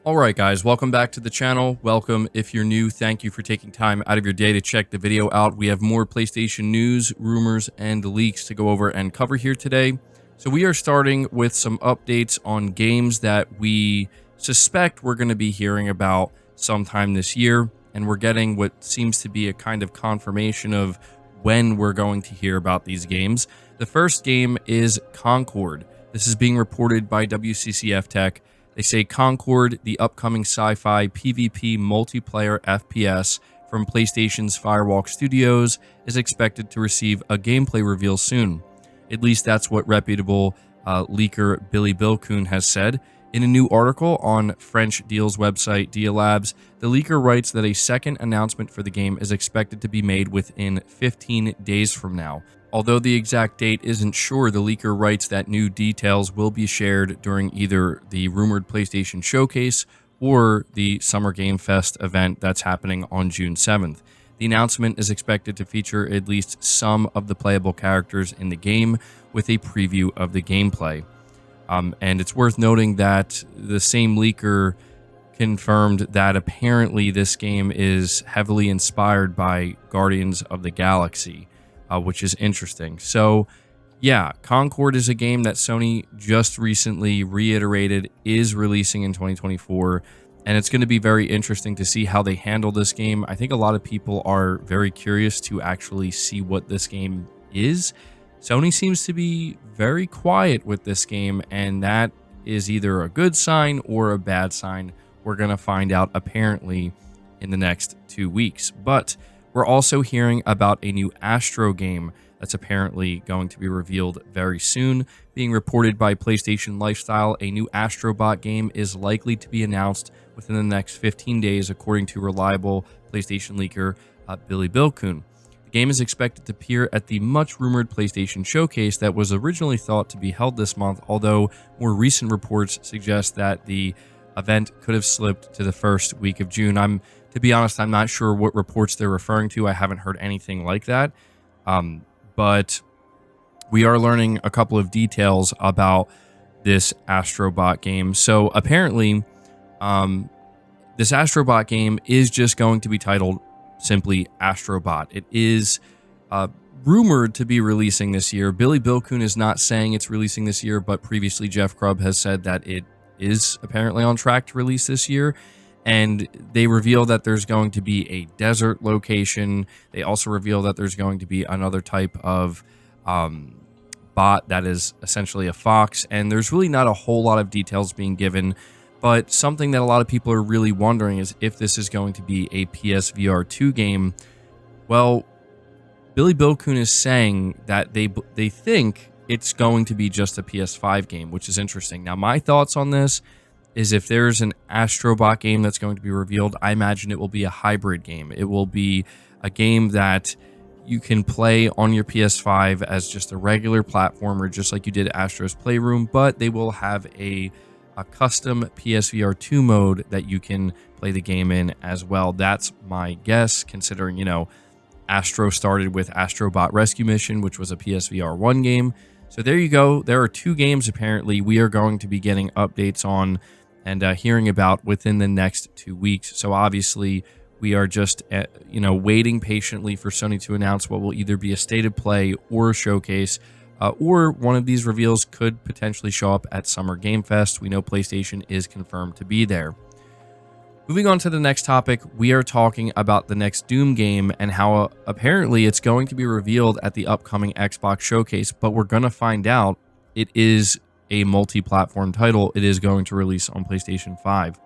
Alright guys, welcome back to the channel. Welcome if you're new. Thank you for taking time out of your day to check the video out. We have more PlayStation news, rumors, and leaks to go over and cover here today. So we are starting with some updates on games that we suspect we're going to be hearing about sometime this year. And we're getting what seems to be a kind of confirmation of when we're going to hear about these games. The first game is Concord. This is being reported by WCCF Tech. They say Concord, the upcoming sci-fi PvP multiplayer FPS from PlayStation's Firewalk Studios, is expected to receive a gameplay reveal soon. At least that's what reputable leaker Billy Bilcoon has said. In a new article on French Deals website Dialabs, the leaker writes that a second announcement for the game is expected to be made within 15 days from now. Although the exact date isn't sure, the leaker writes that new details will be shared during either the rumored PlayStation Showcase or the Summer Game Fest event that's happening on June 7th. The announcement is expected to feature at least some of the playable characters in the game with a preview of the gameplay. And it's worth noting that the same leaker confirmed that apparently this game is heavily inspired by Guardians of the Galaxy. Which is interesting. So, yeah, Concord is a game that Sony just recently reiterated is releasing in 2024, and it's going to be very interesting to see how they handle this game. I think a lot of people are very curious to actually see what this game is. Sony seems to be very quiet with this game, and that is either a good sign or a bad sign. We're going to find out apparently in the next 2 weeks. But we're also hearing about a new Astro game that's apparently going to be revealed very soon. Being reported by PlayStation Lifestyle, a new Astrobot game is likely to be announced within the next 15 days, according to reliable PlayStation leaker Billy Bilcoon. The game is expected to appear at the much-rumored PlayStation Showcase that was originally thought to be held this month, although more recent reports suggest that the event could have slipped to the first week of June. To be honest, I'm not sure what reports they're referring to. I haven't heard anything like that. But we are learning a couple of details about this Astrobot game. So apparently, this Astrobot game is just going to be titled simply Astrobot. It is rumored to be releasing this year. Billy Bilcoon is not saying it's releasing this year, but previously Jeff Grubb has said that it is apparently on track to release this year. And they reveal that there's going to be a desert location. They also reveal that there's going to be another type of bot that is essentially a fox. And there's really not a whole lot of details being given. But something that a lot of people are really wondering is if this is going to be a PSVR 2 game. Well, Billy Bilcoon is saying that they think it's going to be just a PS5 game, which is interesting. Now, my thoughts on this is if there's an Astrobot game that's going to be revealed, I imagine it will be a hybrid game. It will be a game that you can play on your PS5 as just a regular platformer, just like you did Astro's Playroom, but they will have a custom PSVR 2 mode that you can play the game in as well. That's my guess, considering, you know, Astro started with Astrobot Rescue Mission, which was a PSVR 1 game. So there you go. There are 2 games apparently we are going to be getting updates on and hearing about within the next 2 weeks. So obviously, we are just waiting patiently for Sony to announce what will either be a state of play or a showcase, or one of these reveals could potentially show up at Summer Game Fest. We know PlayStation is confirmed to be there. Moving on to the next topic, we are talking about the next Doom game and how apparently it's going to be revealed at the upcoming Xbox Showcase, but we're going to find out it is a multi-platform title. It is going to release on PlayStation 5.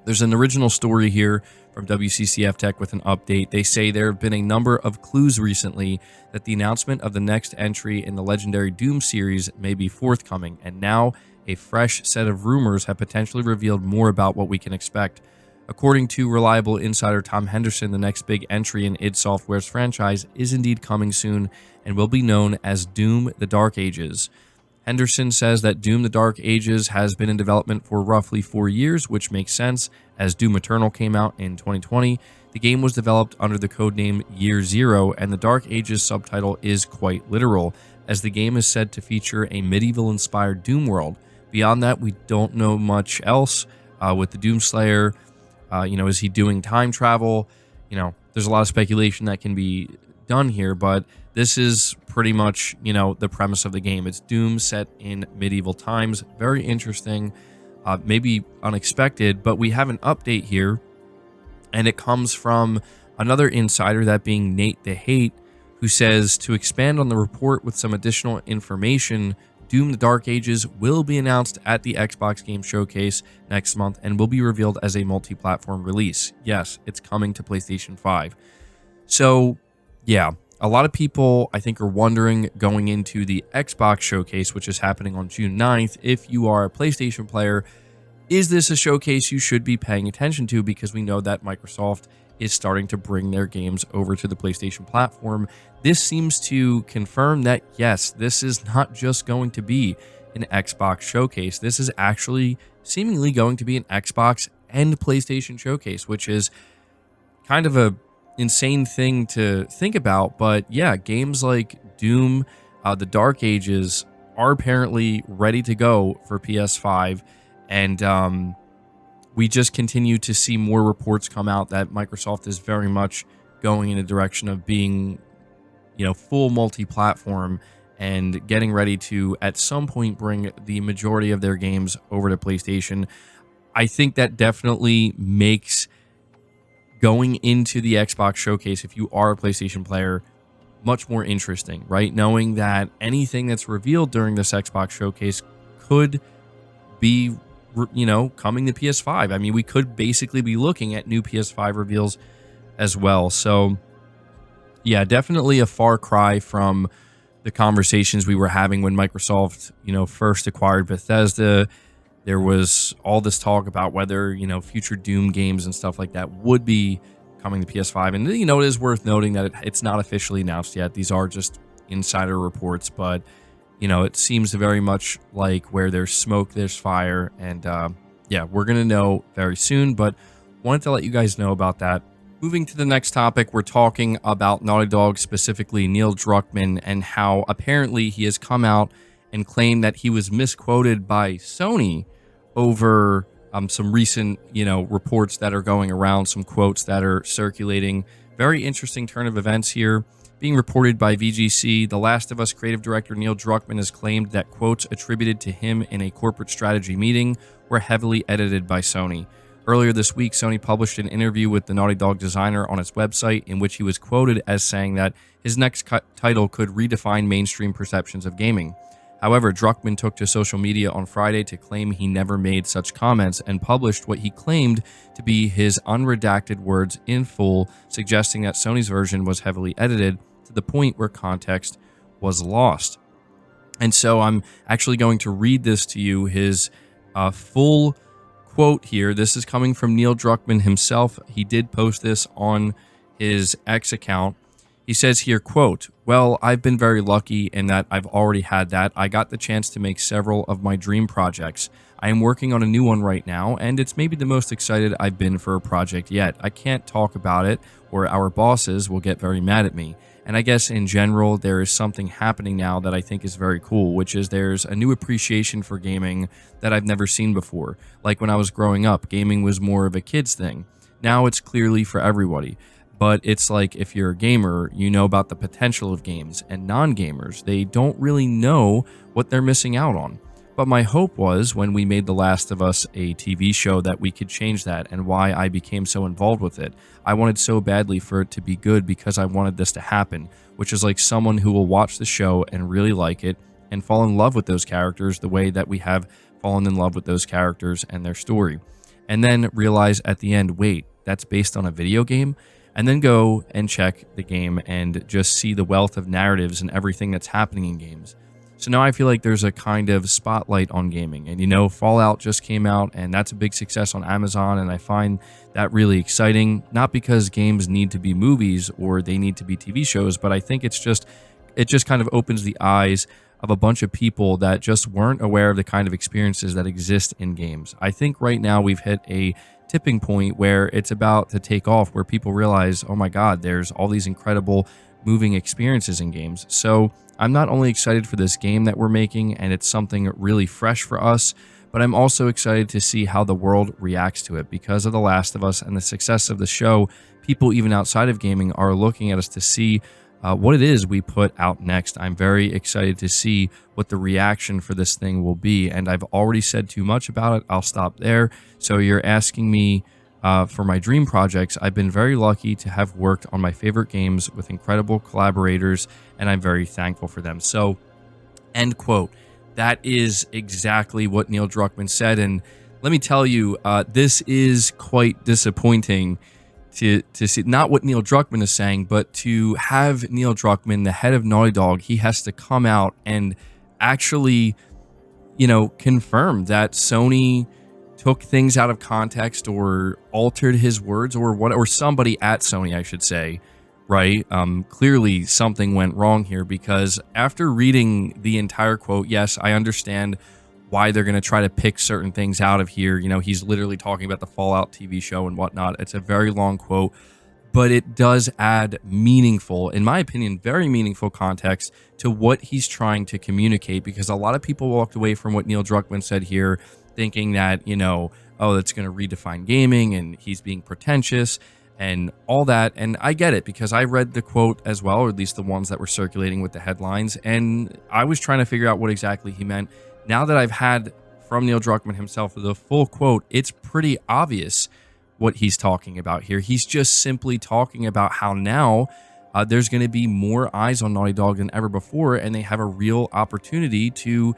There's an original story here from WCCF Tech with an update. They say there have been a number of clues recently that the announcement of the next entry in the legendary Doom series may be forthcoming, and now a fresh set of rumors have potentially revealed more about what we can expect. According to reliable insider Tom Henderson, the next big entry in id Software's franchise is indeed coming soon and will be known as Doom: The Dark Ages. Henderson says that Doom: The Dark Ages has been in development for roughly 4 years, which makes sense, as Doom Eternal came out in 2020. The game was developed under the codename Year Zero, and the Dark Ages subtitle is quite literal, as the game is said to feature a medieval-inspired Doom world. Beyond that, we don't know much else. with the Doomslayer. Is he doing time travel? There's a lot of speculation that can be done here, but this is pretty much, the premise of the game. It's Doom set in medieval times. Very interesting, maybe unexpected, but we have an update here, and it comes from another insider, that being Nate the Hate, who says, to expand on the report with some additional information, Doom the Dark Ages will be announced at the Xbox Game Showcase next month and will be revealed as a multi-platform release. Yes, it's coming to PlayStation 5. So, yeah, a lot of people, I think, are wondering going into the Xbox Showcase, which is happening on June 9th, if you are a PlayStation player, is this a showcase you should be paying attention to? Because we know that Microsoft is starting to bring their games over to the PlayStation platform. This seems to confirm that, yes, this is not just going to be an Xbox showcase. This is actually seemingly going to be an Xbox and PlayStation showcase, which is kind of a insane thing to think about. But yeah, games like Doom, the Dark Ages are apparently ready to go for PS5. And we just continue to see more reports come out that Microsoft is very much going in a direction of being, full multi-platform and getting ready to, at some point, bring the majority of their games over to PlayStation. I think that definitely makes going into the Xbox showcase, if you are a PlayStation player, much more interesting, right? Knowing that anything that's revealed during this Xbox showcase could be, coming to PS5. I mean, we could basically be looking at new PS5 reveals as well. So, yeah, definitely a far cry from the conversations we were having when Microsoft, first acquired Bethesda. There was all this talk about whether, future Doom games and stuff like that would be coming to PS5. And, it is worth noting that it's not officially announced yet. These are just insider reports, but it seems very much like where there's smoke, there's fire. And yeah, we're going to know very soon, but wanted to let you guys know about that. Moving to the next topic, we're talking about Naughty Dog, specifically Neil Druckmann, and how apparently he has come out and claimed that he was misquoted by Sony over some recent, reports that are going around, some quotes that are circulating. Very interesting turn of events here. Being reported by VGC, The Last of Us creative director Neil Druckmann has claimed that quotes attributed to him in a corporate strategy meeting were heavily edited by Sony. Earlier this week, Sony published an interview with the Naughty Dog designer on its website in which he was quoted as saying that his next title could redefine mainstream perceptions of gaming. However, Druckmann took to social media on Friday to claim he never made such comments and published what he claimed to be his unredacted words in full, suggesting that Sony's version was heavily edited to the point where context was lost. And so I'm actually going to read this to you, his full quote here. This is coming from Neil Druckmann himself. He did post this on his X account. He says here, quote, "Well, I've been very lucky in that I've already had that. I got the chance to make several of my dream projects. I am working on a new one right now, and it's maybe the most excited I've been for a project yet. I can't talk about it, or our bosses will get very mad at me. And I guess in general, there is something happening now that I think is very cool, which is there's a new appreciation for gaming that I've never seen before. Like when I was growing up, gaming was more of a kid's thing. Now it's clearly for everybody. But it's like if you're a gamer, you know about the potential of games, and non-gamers, they don't really know what they're missing out on. But my hope was when we made The Last of Us a TV show that we could change that, and why I became so involved with it. I wanted so badly for it to be good because I wanted this to happen, which is like someone who will watch the show and really like it and fall in love with those characters the way that we have fallen in love with those characters and their story. And then realize at the end, wait, that's based on a video game? And then go and check the game and just see the wealth of narratives and everything that's happening in games. So now I feel like there's a kind of spotlight on gaming. And Fallout just came out, and that's a big success on Amazon, and I find that really exciting. Not because games need to be movies or they need to be TV shows, but I think it just kind of opens the eyes of a bunch of people that just weren't aware of the kind of experiences that exist in games. I think right now we've hit a tipping point where it's about to take off, where people realize, oh my God, there's all these incredible moving experiences in games. So I'm not only excited for this game that we're making, and it's something really fresh for us, but I'm also excited to see how the world reacts to it. Because of The Last of Us and the success of the show, people even outside of gaming are looking at us to see what it is we put out next. I'm very excited to see what the reaction for this thing will be, and I've already said too much about it. I'll stop there. So you're asking me for my dream projects. I've been very lucky to have worked on my favorite games with incredible collaborators, and I'm very thankful for them. So, end quote. That is exactly what Neil Druckmann said, and let me tell you, this is quite disappointing to see, not what Neil Druckmann is saying, but to have Neil Druckmann, the head of Naughty Dog, he has to come out and actually, confirm that Sony took things out of context or altered his words, or somebody at Sony, I should say, right? Clearly something went wrong here, because after reading the entire quote, yes, I understand why they're going to try to pick certain things out of here. He's literally talking about the Fallout TV show and whatnot. It's a very long quote, but it does add meaningful, in my opinion, very meaningful context to what he's trying to communicate, because a lot of people walked away from what Neil Druckmann said here thinking that, oh, that's going to redefine gaming and he's being pretentious and all that. And I get it, because I read the quote as well, or at least the ones that were circulating with the headlines, and I was trying to figure out what exactly he meant. Now that I've had from Neil Druckmann himself the full quote, it's pretty obvious what he's talking about here. He's just simply talking about how now there's going to be more eyes on Naughty Dog than ever before, and they have a real opportunity to,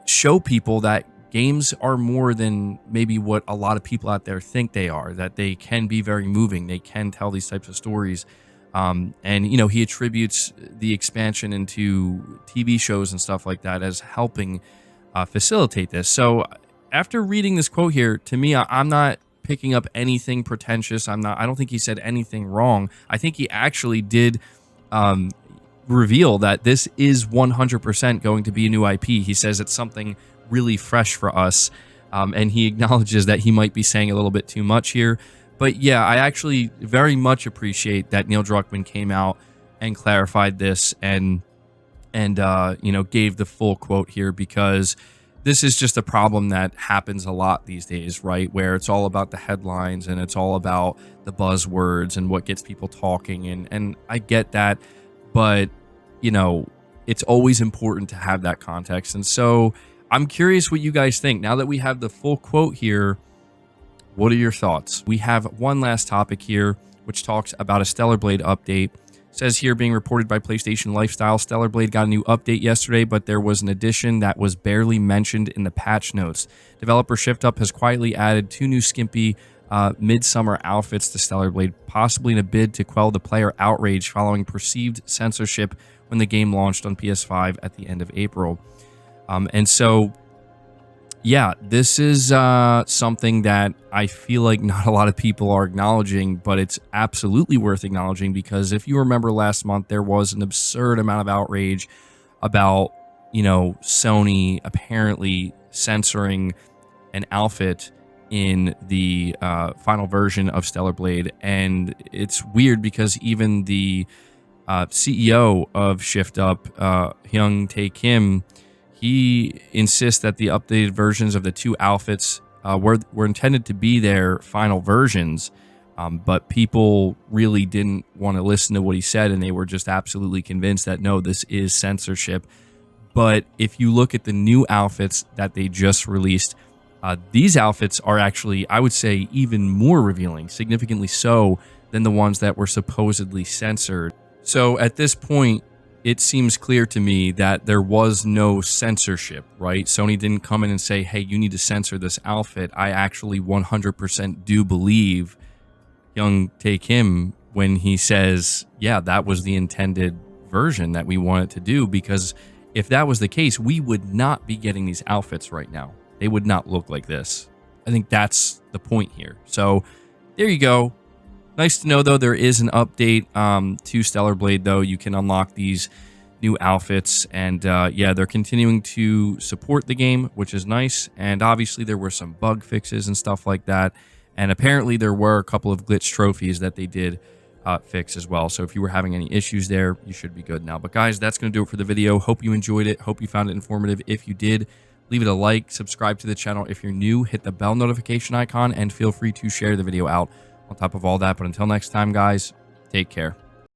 show people that games are more than maybe what a lot of people out there think they are, that they can be very moving, they can tell these types of stories. And, he attributes the expansion into TV shows and stuff like that as helping facilitate this. So after reading this quote here, to me, I'm not picking up anything pretentious. I don't think he said anything wrong. I think he actually did reveal that this is 100% going to be a new IP. He says it's something really fresh for us. And he acknowledges that he might be saying a little bit too much here. But yeah, I actually very much appreciate that Neil Druckmann came out and clarified this and gave the full quote here, because this is just a problem that happens a lot these days, right? Where it's all about the headlines and it's all about the buzzwords and what gets people talking. And I get that, but it's always important to have that context. And so I'm curious what you guys think. Now that we have the full quote here, what are your thoughts? We have one last topic here, which talks about a Stellar Blade update. It says here, being reported by PlayStation Lifestyle, Stellar Blade got a new update yesterday, but there was an addition that was barely mentioned in the patch notes. Developer ShiftUp has quietly added 2 new skimpy midsummer outfits to Stellar Blade, possibly in a bid to quell the player outrage following perceived censorship when the game launched on PS5 at the end of April. And so, yeah, this is something that I feel like not a lot of people are acknowledging, but it's absolutely worth acknowledging, because if you remember last month, there was an absurd amount of outrage about, Sony apparently censoring an outfit in the final version of Stellar Blade. And it's weird because even the CEO of ShiftUp, Hyung Tae Kim, he insists that the updated versions of the 2 outfits were intended to be their final versions, but people really didn't want to listen to what he said, and they were just absolutely convinced that, no, this is censorship. But if you look at the new outfits that they just released, these outfits are actually, I would say, even more revealing, significantly so, than the ones that were supposedly censored. So at this point, it seems clear to me that there was no censorship, right? Sony didn't come in and say, hey, you need to censor this outfit. I actually 100% do believe Hyung Tae Kim when he says, yeah, that was the intended version that we wanted to do, because if that was the case, we would not be getting these outfits right now. They would not look like this. I think that's the point here. So there you go. Nice to know, though, there is an update to Stellar Blade, though. You can unlock these new outfits, and yeah, they're continuing to support the game, which is nice. And obviously, there were some bug fixes and stuff like that. And apparently, there were a couple of glitch trophies that they did fix as well. So if you were having any issues there, you should be good now. But guys, that's going to do it for the video. Hope you enjoyed it. Hope you found it informative. If you did, Leave it a like, subscribe to the channel if you're new, hit the bell notification icon, and feel free to share the video out on top of all that. But until next time, guys, take care.